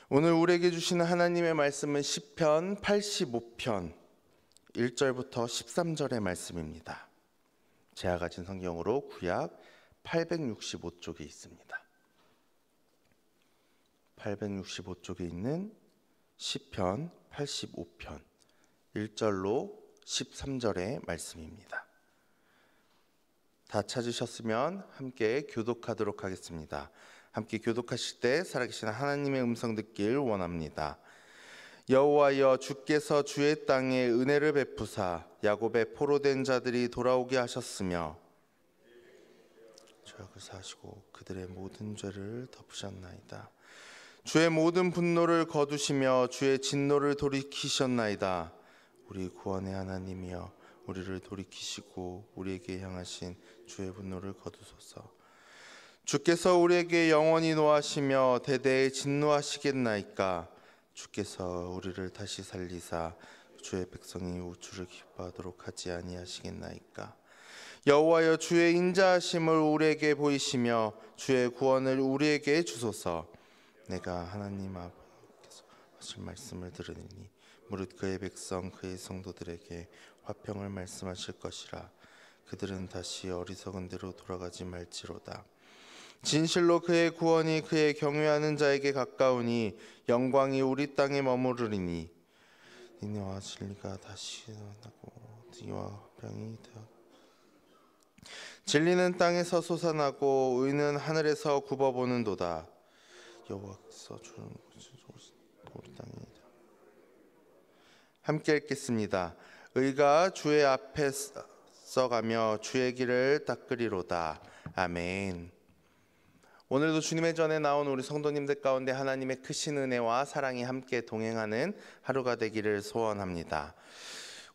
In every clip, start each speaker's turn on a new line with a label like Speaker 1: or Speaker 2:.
Speaker 1: 오늘 우리에게 주시는 하나님의 말씀은 시편 85편 1절부터 13절의 말씀입니다. 제가 가진 성경으로 구약 865쪽에 있습니다. 865쪽에 있는 시편 85편 1절로 13절의 말씀입니다. 다 찾으셨으면 함께 교독하도록 하겠습니다. 함께 교독하실 때 살아계신 하나님의 음성 듣길 원합니다. 여호와여, 주께서 주의 땅에 은혜를 베푸사 야곱의 포로된 자들이 돌아오게 하셨으며 죄악을 사하시고 그들의 모든 죄를 덮으셨나이다. 주의 모든 분노를 거두시며 주의 진노를 돌이키셨나이다. 우리 구원의 하나님이여, 우리를 돌이키시고 우리에게 향하신 주의 분노를 거두소서. 주께서 우리에게 영원히 노하시며 대대에 진노하시겠나이까. 주께서 우리를 다시 살리사 주의 백성이 우주를 기뻐하도록 하지 아니하시겠나이까. 여호와여, 주의 인자하심을 우리에게 보이시며 주의 구원을 우리에게 주소서. 내가 하나님 앞에서 하실 말씀을 들으니 무릇 그의 백성 그의 성도들에게 화평을 말씀하실 것이라. 그들은 다시 어리석은 대로 돌아가지 말지로다. 진실로 그의 구원이 그의 경외하는 자에게 가까우니 영광이 우리 땅에 머무르리니. 인내와 진리가 다시 나고 의와 화평이 되어 진리는 땅에서 솟아나고 의는 하늘에서 굽어보는도다. 여호와께서 주는 우리 땅에. 함께 읽겠습니다. 의가 주의 앞에 써가며 주의 길을 닦으리로다. 아멘. 오늘도 주님의 전에 나온 우리 성도님들 가운데 하나님의 크신 은혜와 사랑이 함께 동행하는 하루가 되기를 소원합니다.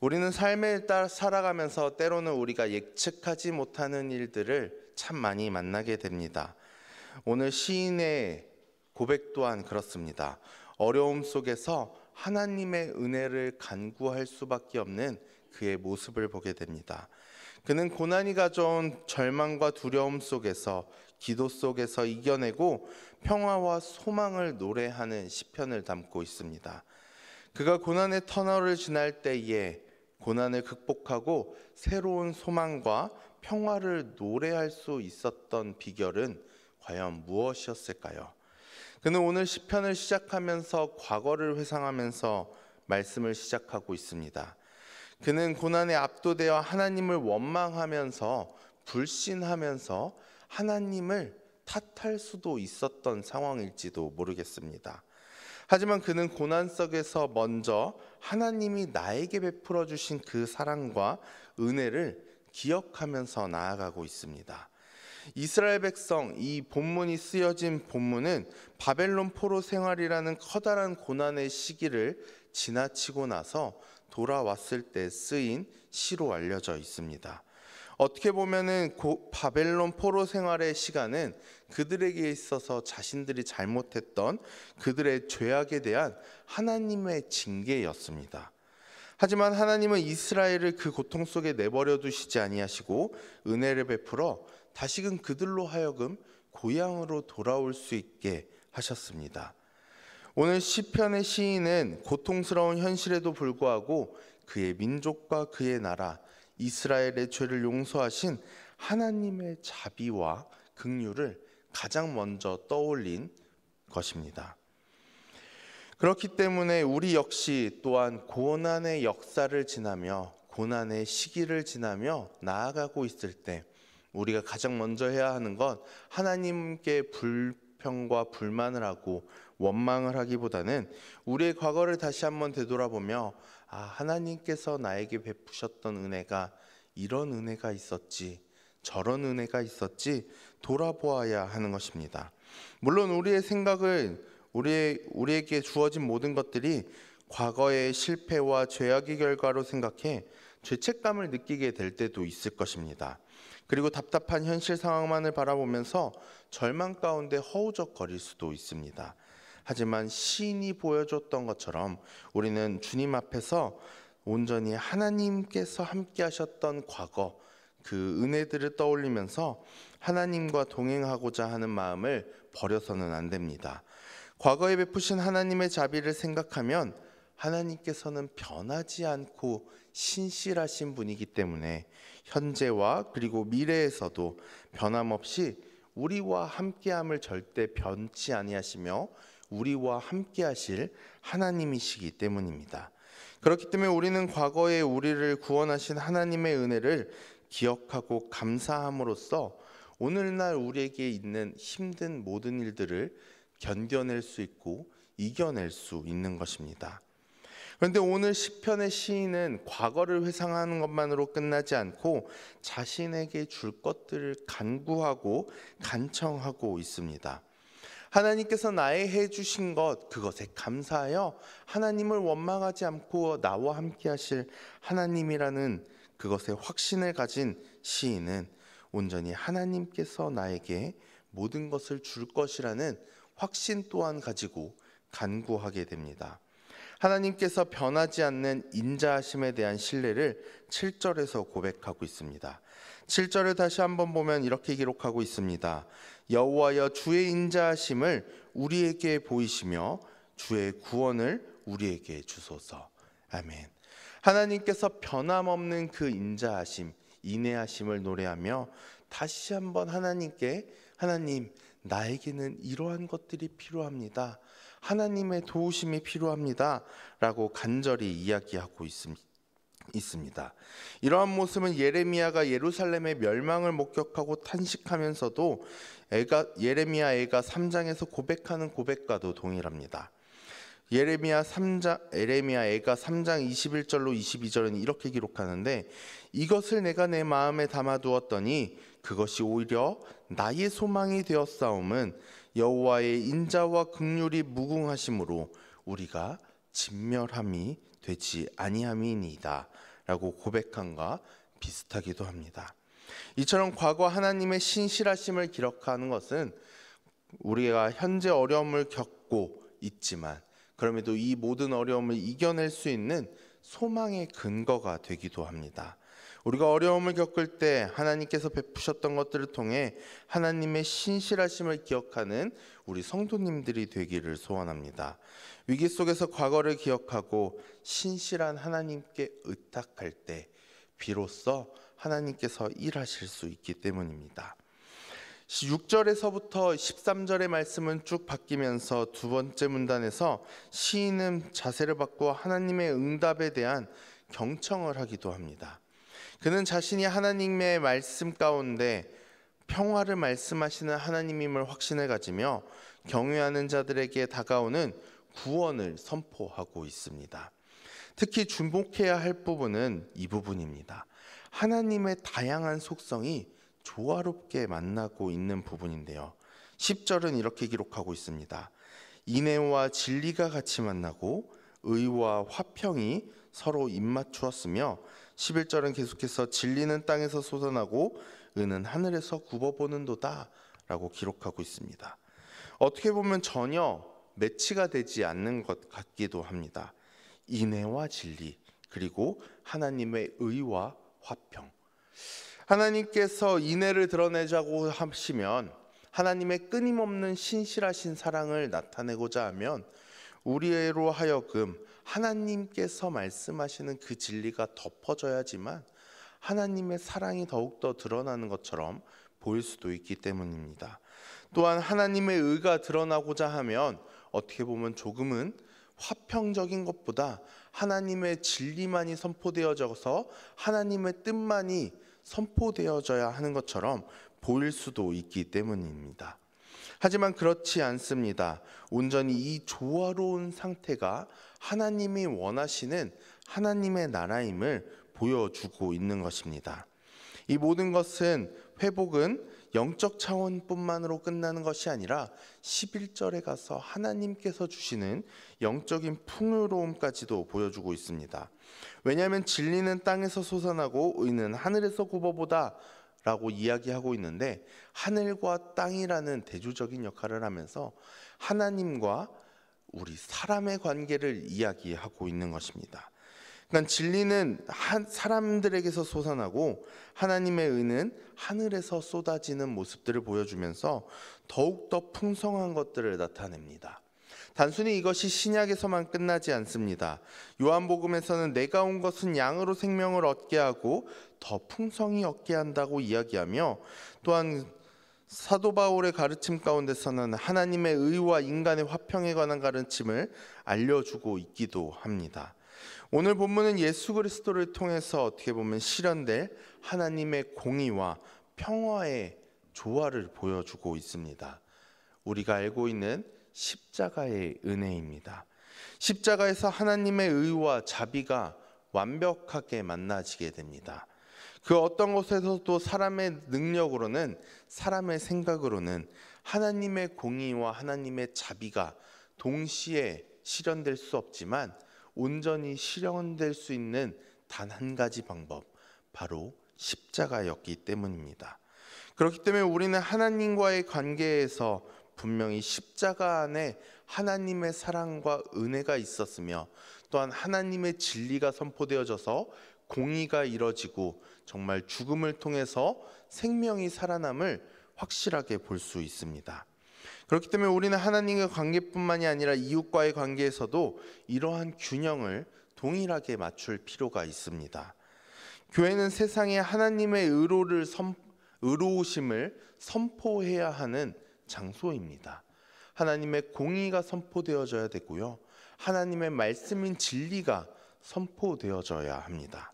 Speaker 1: 우리는 삶을 살아가면서 때로는 우리가 예측하지 못하는 일들을 참 많이 만나게 됩니다. 오늘 시인의 고백 또한 그렇습니다. 어려움 속에서 하나님의 은혜를 간구할 수밖에 없는 그의 모습을 보게 됩니다. 그는 고난이 가져온 절망과 두려움 속에서, 기도 속에서 이겨내고 평화와 소망을 노래하는 시편을 담고 있습니다. 그가 고난의 터널을 지날 때에 고난을 극복하고 새로운 소망과 평화를 노래할 수 있었던 비결은 과연 무엇이었을까요? 그는 오늘 시편을 시작하면서 과거를 회상하면서 말씀을 시작하고 있습니다. 그는 고난에 압도되어 하나님을 원망하면서 불신하면서 하나님을 탓할 수도 있었던 상황일지도 모르겠습니다. 하지만 그는 고난 속에서 먼저 하나님이 나에게 베풀어 주신 그 사랑과 은혜를 기억하면서 나아가고 있습니다. 이스라엘 백성, 이 본문이 쓰여진 본문은 바벨론 포로 생활이라는 커다란 고난의 시기를 지나치고 나서 돌아왔을 때 쓰인 시로 알려져 있습니다. 어떻게 보면은 바벨론 포로 생활의 시간은 그들에게 있어서 자신들이 잘못했던 그들의 죄악에 대한 하나님의 징계였습니다. 하지만 하나님은 이스라엘을 그 고통 속에 내버려 두시지 아니하시고 은혜를 베풀어 다시금 그들로 하여금 고향으로 돌아올 수 있게 하셨습니다. 오늘 시편의 시인은 고통스러운 현실에도 불구하고 그의 민족과 그의 나라 이스라엘의 죄를 용서하신 하나님의 자비와 긍휼을 가장 먼저 떠올린 것입니다. 그렇기 때문에 우리 역시 또한 고난의 역사를 지나며 고난의 시기를 지나며 나아가고 있을 때 우리가 가장 먼저 해야 하는 건 하나님께 불평과 불만을 하고 원망을 하기보다는 우리의 과거를 다시 한번 되돌아보며 하나님께서 나에게 베푸셨던 은혜가 이런 은혜가 있었지, 저런 은혜가 있었지 돌아보아야 하는 것입니다. 물론 우리의 생각을 우리에게 주어진 모든 것들이 과거의 실패와 죄악의 결과로 생각해 죄책감을 느끼게 될 때도 있을 것입니다. 그리고 답답한 현실 상황만을 바라보면서 절망 가운데 허우적거릴 수도 있습니다. 하지만 시인이 보여줬던 것처럼 우리는 주님 앞에서 온전히 하나님께서 함께 하셨던 과거 그 은혜들을 떠올리면서 하나님과 동행하고자 하는 마음을 버려서는 안 됩니다. 과거에 베푸신 하나님의 자비를 생각하면 하나님께서는 변하지 않고 신실하신 분이기 때문에 현재와 그리고 미래에서도 변함없이 우리와 함께함을 절대 변치 아니하시며 우리와 함께하실 하나님이시기 때문입니다. 그렇기 때문에 우리는 과거에 우리를 구원하신 하나님의 은혜를 기억하고 감사함으로써 오늘날 우리에게 있는 힘든 모든 일들을 견뎌낼 수 있고 이겨낼 수 있는 것입니다. 그런데 오늘 시편의 시인은 과거를 회상하는 것만으로 끝나지 않고 자신에게 줄 것들을 간구하고 간청하고 있습니다. 하나님께서 나의 해주신 것 그것에 감사하여 하나님을 원망하지 않고 나와 함께 하실 하나님이라는 그것에 확신을 가진 시인은 온전히 하나님께서 나에게 모든 것을 줄 것이라는 확신 또한 가지고 간구하게 됩니다. 하나님께서 변하지 않는 인자하심에 대한 신뢰를 7절에서 고백하고 있습니다. 7절을 다시 한번 보면 이렇게 기록하고 있습니다. 여호와여 주의 인자하심을 우리에게 보이시며 주의 구원을 우리에게 주소서. 아멘. 하나님께서 변함없는 그 인자하심, 인애하심을 노래하며 다시 한번 하나님께 하나님 나에게는 이러한 것들이 필요합니다. 하나님의 도우심이 필요합니다. 라고 간절히 이야기하고 있습니다. 이러한 모습은 예레미야가 예루살렘의 멸망을 목격하고 탄식하면서도 예레미야 애가 3장에서 고백하는 고백과도 동일합니다. 예레미야 애가 3장 21절로 22절은 이렇게 기록하는데 이것을 내가 내 마음에 담아두었더니 그것이 오히려 나의 소망이 되었사옴은 여호와의 인자와 긍휼이 무궁하심으로 우리가 진멸함이 되지 아니함이니이다 라고 고백함과 비슷하기도 합니다. 이처럼 과거 하나님의 신실하심을 기록하는 것은 우리가 현재 어려움을 겪고 있지만 그럼에도 이 모든 어려움을 이겨낼 수 있는 소망의 근거가 되기도 합니다. 우리가 어려움을 겪을 때 하나님께서 베푸셨던 것들을 통해 하나님의 신실하심을 기억하는 우리 성도님들이 되기를 소원합니다. 위기 속에서 과거를 기억하고 신실한 하나님께 의탁할 때 비로소 하나님께서 일하실 수 있기 때문입니다. 6절에서부터 13절의 말씀은 쭉 바뀌면서 두 번째 문단에서 시인은 자세를 바꾸어 하나님의 응답에 대한 경청을 하기도 합니다. 그는 자신이 하나님의 말씀 가운데 평화를 말씀하시는 하나님임을 확신을 가지며 경외하는 자들에게 다가오는 구원을 선포하고 있습니다. 특히 주목해야 할 부분은 이 부분입니다. 하나님의 다양한 속성이 조화롭게 만나고 있는 부분인데요. 10절은 이렇게 기록하고 있습니다. 인애와 진리가 같이 만나고 의와 화평이 서로 입맞추었으며 11절은 계속해서 진리는 땅에서 솟아나고 의는 하늘에서 굽어보는도다 라고 기록하고 있습니다. 어떻게 보면 전혀 매치가 되지 않는 것 같기도 합니다. 인애와 진리 그리고 하나님의 의와 화평. 하나님께서 인애를 드러내자고 하시면 하나님의 끊임없는 신실하신 사랑을 나타내고자 하면 우리로 하여금 하나님께서 말씀하시는 그 진리가 덮어져야지만 하나님의 사랑이 더욱더 드러나는 것처럼 보일 수도 있기 때문입니다. 또한 하나님의 의가 드러나고자 하면 어떻게 보면 조금은 화평적인 것보다 하나님의 진리만이 선포되어져서 하나님의 뜻만이 선포되어져야 하는 것처럼 보일 수도 있기 때문입니다. 하지만 그렇지 않습니다. 온전히 이 조화로운 상태가 하나님이 원하시는 하나님의 나라임을 보여주고 있는 것입니다. 이 모든 것은 회복은 영적 차원뿐만으로 끝나는 것이 아니라 11절에 가서 하나님께서 주시는 영적인 풍요로움까지도 보여주고 있습니다. 왜냐하면 진리는 땅에서 솟아나고 의는 하늘에서 굽어보다 라고 이야기하고 있는데 하늘과 땅이라는 대조적인 역할을 하면서 하나님과 우리 사람의 관계를 이야기하고 있는 것입니다. 그러니까 진리는 사람들에게서 솟아나고 하나님의 의는 하늘에서 쏟아지는 모습들을 보여주면서 더욱더 풍성한 것들을 나타냅니다. 단순히 이것이 신약에서만 끝나지 않습니다. 요한복음에서는 내가 온 것은 양으로 생명을 얻게 하고 더 풍성히 얻게 한다고 이야기하며, 또한 사도 바울의 가르침 가운데서는 하나님의 의와 인간의 화평에 관한 가르침을 알려주고 있기도 합니다. 오늘 본문은 예수 그리스도를 통해서 어떻게 보면 실현될 하나님의 공의와 평화의 조화를 보여주고 있습니다. 우리가 알고 있는 십자가의 은혜입니다. 십자가에서 하나님의 의와 자비가 완벽하게 만나지게 됩니다. 그 어떤 곳에서도 사람의 능력으로는, 사람의 생각으로는 하나님의 공의와 하나님의 자비가 동시에 실현될 수 없지만 온전히 실현될 수 있는 단 한 가지 방법, 바로 십자가였기 때문입니다. 그렇기 때문에 우리는 하나님과의 관계에서 분명히 십자가 안에 하나님의 사랑과 은혜가 있었으며, 또한 하나님의 진리가 선포되어져서 공의가 이뤄지고 정말 죽음을 통해서 생명이 살아남을 확실하게 볼 수 있습니다. 그렇기 때문에 우리는 하나님과 관계뿐만이 아니라 이웃과의 관계에서도 이러한 균형을 동일하게 맞출 필요가 있습니다. 교회는 세상에 하나님의 의로우심을 선포해야 하는 장소입니다. 하나님의 공의가 선포되어져야 되고요, 하나님의 말씀인 진리가 선포되어져야 합니다.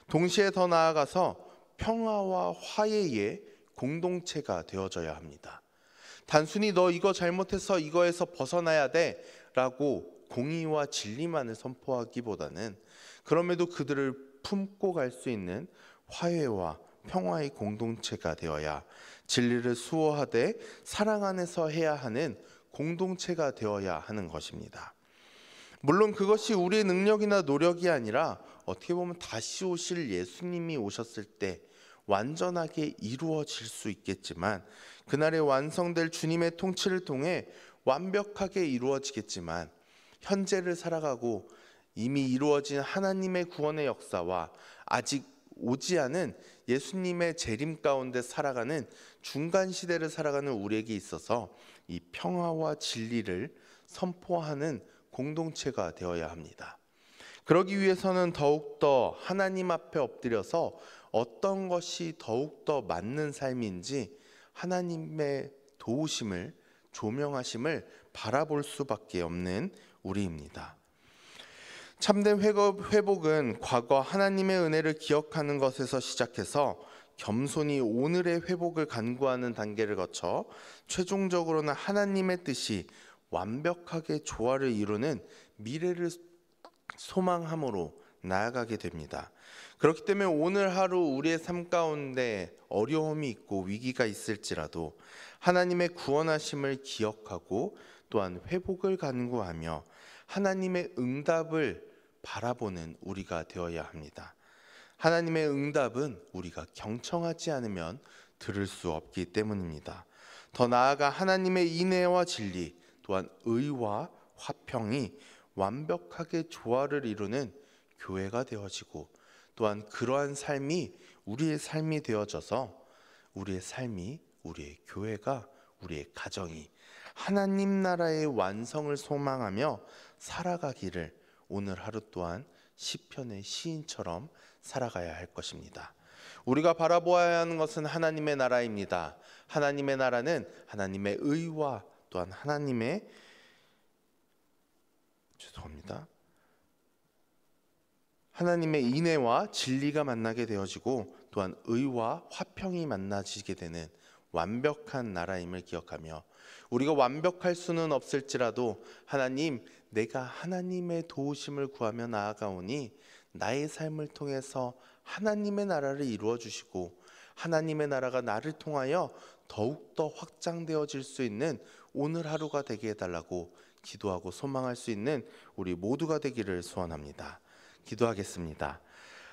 Speaker 1: 동시에 더 나아가서 평화와 화해의 공동체가 되어져야 합니다. 단순히 너 이거 잘못해서 이거에서 벗어나야 돼 라고 공의와 진리만을 선포하기보다는, 그럼에도 그들을 품고 갈 수 있는 화해와 평화의 공동체가 되어야, 진리를 수호하되 사랑 안에서 해야 하는 공동체가 되어야 하는 것입니다. 물론 그것이 우리의 능력이나 노력이 아니라 어떻게 보면 다시 오실 예수님이 오셨을 때 완전하게 이루어질 수 있겠지만, 그날에 완성될 주님의 통치를 통해 완벽하게 이루어지겠지만, 현재를 살아가고 이미 이루어진 하나님의 구원의 역사와 아직 오지 않은 예수님의 재림 가운데 살아가는 중간 시대를 살아가는 우리에게 있어서 이 평화와 진리를 선포하는 공동체가 되어야 합니다. 그러기 위해서는 더욱더 하나님 앞에 엎드려서 어떤 것이 더욱더 맞는 삶인지 하나님의 도우심을, 조명하심을 바라볼 수밖에 없는 우리입니다. 참된 회복은 과거 하나님의 은혜를 기억하는 것에서 시작해서 겸손히 오늘의 회복을 간구하는 단계를 거쳐 최종적으로는 하나님의 뜻이 완벽하게 조화를 이루는 미래를 소망함으로 나아가게 됩니다. 그렇기 때문에 오늘 하루 우리의 삶 가운데 어려움이 있고 위기가 있을지라도 하나님의 구원하심을 기억하고 또한 회복을 간구하며 하나님의 응답을 바라보는 우리가 되어야 합니다. 하나님의 응답은 우리가 경청하지 않으면 들을 수 없기 때문입니다. 더 나아가 하나님의 인애와 진리, 또한 의와 화평이 완벽하게 조화를 이루는 교회가 되어지고, 또한 그러한 삶이 우리의 삶이 되어져서 우리의 삶이, 우리의 교회가, 우리의 가정이 하나님 나라의 완성을 소망하며 살아가기를 오늘 하루 또한 시편의 시인처럼 살아가야 할 것입니다. 우리가 바라보아야 하는 것은 하나님의 나라입니다. 하나님의 나라는 하나님의 의와 또한 하나님의 하나님의 인애와 진리가 만나게 되어지고, 또한 의와 화평이 만나지게 되는 완벽한 나라임을 기억하며, 우리가 완벽할 수는 없을지라도 하나님, 내가 하나님의 도우심을 구하며 나아가오니 나의 삶을 통해서 하나님의 나라를 이루어 주시고 하나님의 나라가 나를 통하여 더욱더 확장되어질 수 있는 오늘 하루가 되게 해달라고 기도하고 소망할 수 있는 우리 모두가 되기를 소원합니다. 기도하겠습니다.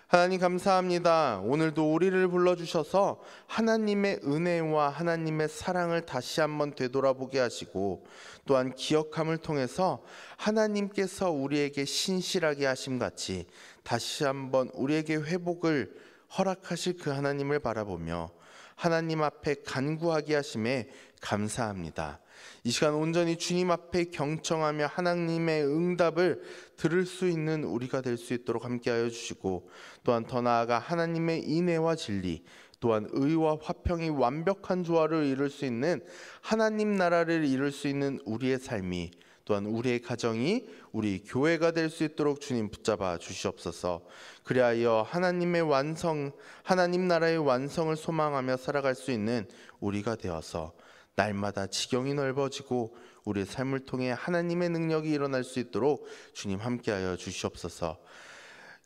Speaker 1: 하나님 감사합니다. 오늘도 우리를 불러주셔서 하나님의 은혜와 하나님의 사랑을 다시 한번 되돌아보게 하시고, 또한 기억함을 통해서 하나님께서 우리에게 신실하게 하심같이 다시 한번 우리에게 회복을 허락하실 그 하나님을 바라보며 하나님 앞에 간구하게 하심에 감사합니다. 이 시간 온전히 주님 앞에 경청하며 하나님의 응답을 들을 수 있는 우리가 될 수 있도록 함께하여 주시고, 또한 더 나아가 하나님의 인애와 진리, 또한 의와 화평이 완벽한 조화를 이룰 수 있는 하나님 나라를 이룰 수 있는 우리의 삶이, 또한 우리의 가정이 우리 교회가 될 수 있도록 주님 붙잡아 주시옵소서. 그리하여 하나님 나라의 완성을 소망하며 살아갈 수 있는 우리가 되어서 날마다 지경이 넓어지고 우리의 삶을 통해 하나님의 능력이 일어날 수 있도록 주님 함께하여 주시옵소서.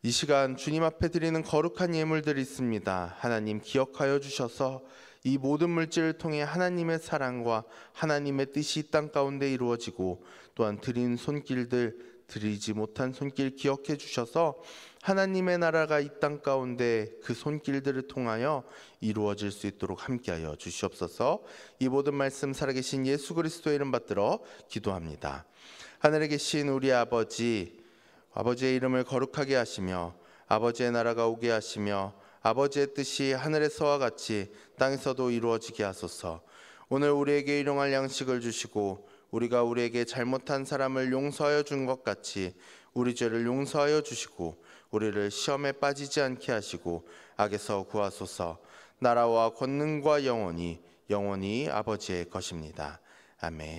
Speaker 1: 이 시간 주님 앞에 드리는 거룩한 예물들이 있습니다. 하나님 기억하여 주셔서 이 모든 물질을 통해 하나님의 사랑과 하나님의 뜻이 이 땅 가운데 이루어지고, 또한 드린 손길들, 드리지 못한 손길 기억해 주셔서 하나님의 나라가 이 땅 가운데 그 손길들을 통하여 이루어질 수 있도록 함께하여 주시옵소서. 이 모든 말씀 살아계신 예수 그리스도의 이름 받들어 기도합니다. 하늘에 계신 우리 아버지의 이름을 거룩하게 하시며 아버지의 나라가 오게 하시며 아버지의 뜻이 하늘에서와 같이 땅에서도 이루어지게 하소서. 오늘 우리에게 일용할 양식을 주시고 우리가 우리에게 잘못한 사람을 용서하여 준 것 같이 우리 죄를 용서하여 주시고 우리를 시험에 빠지지 않게 하시고 악에서 구하소서. 나라와 권능과 영원히 아버지의 것입니다. 아멘.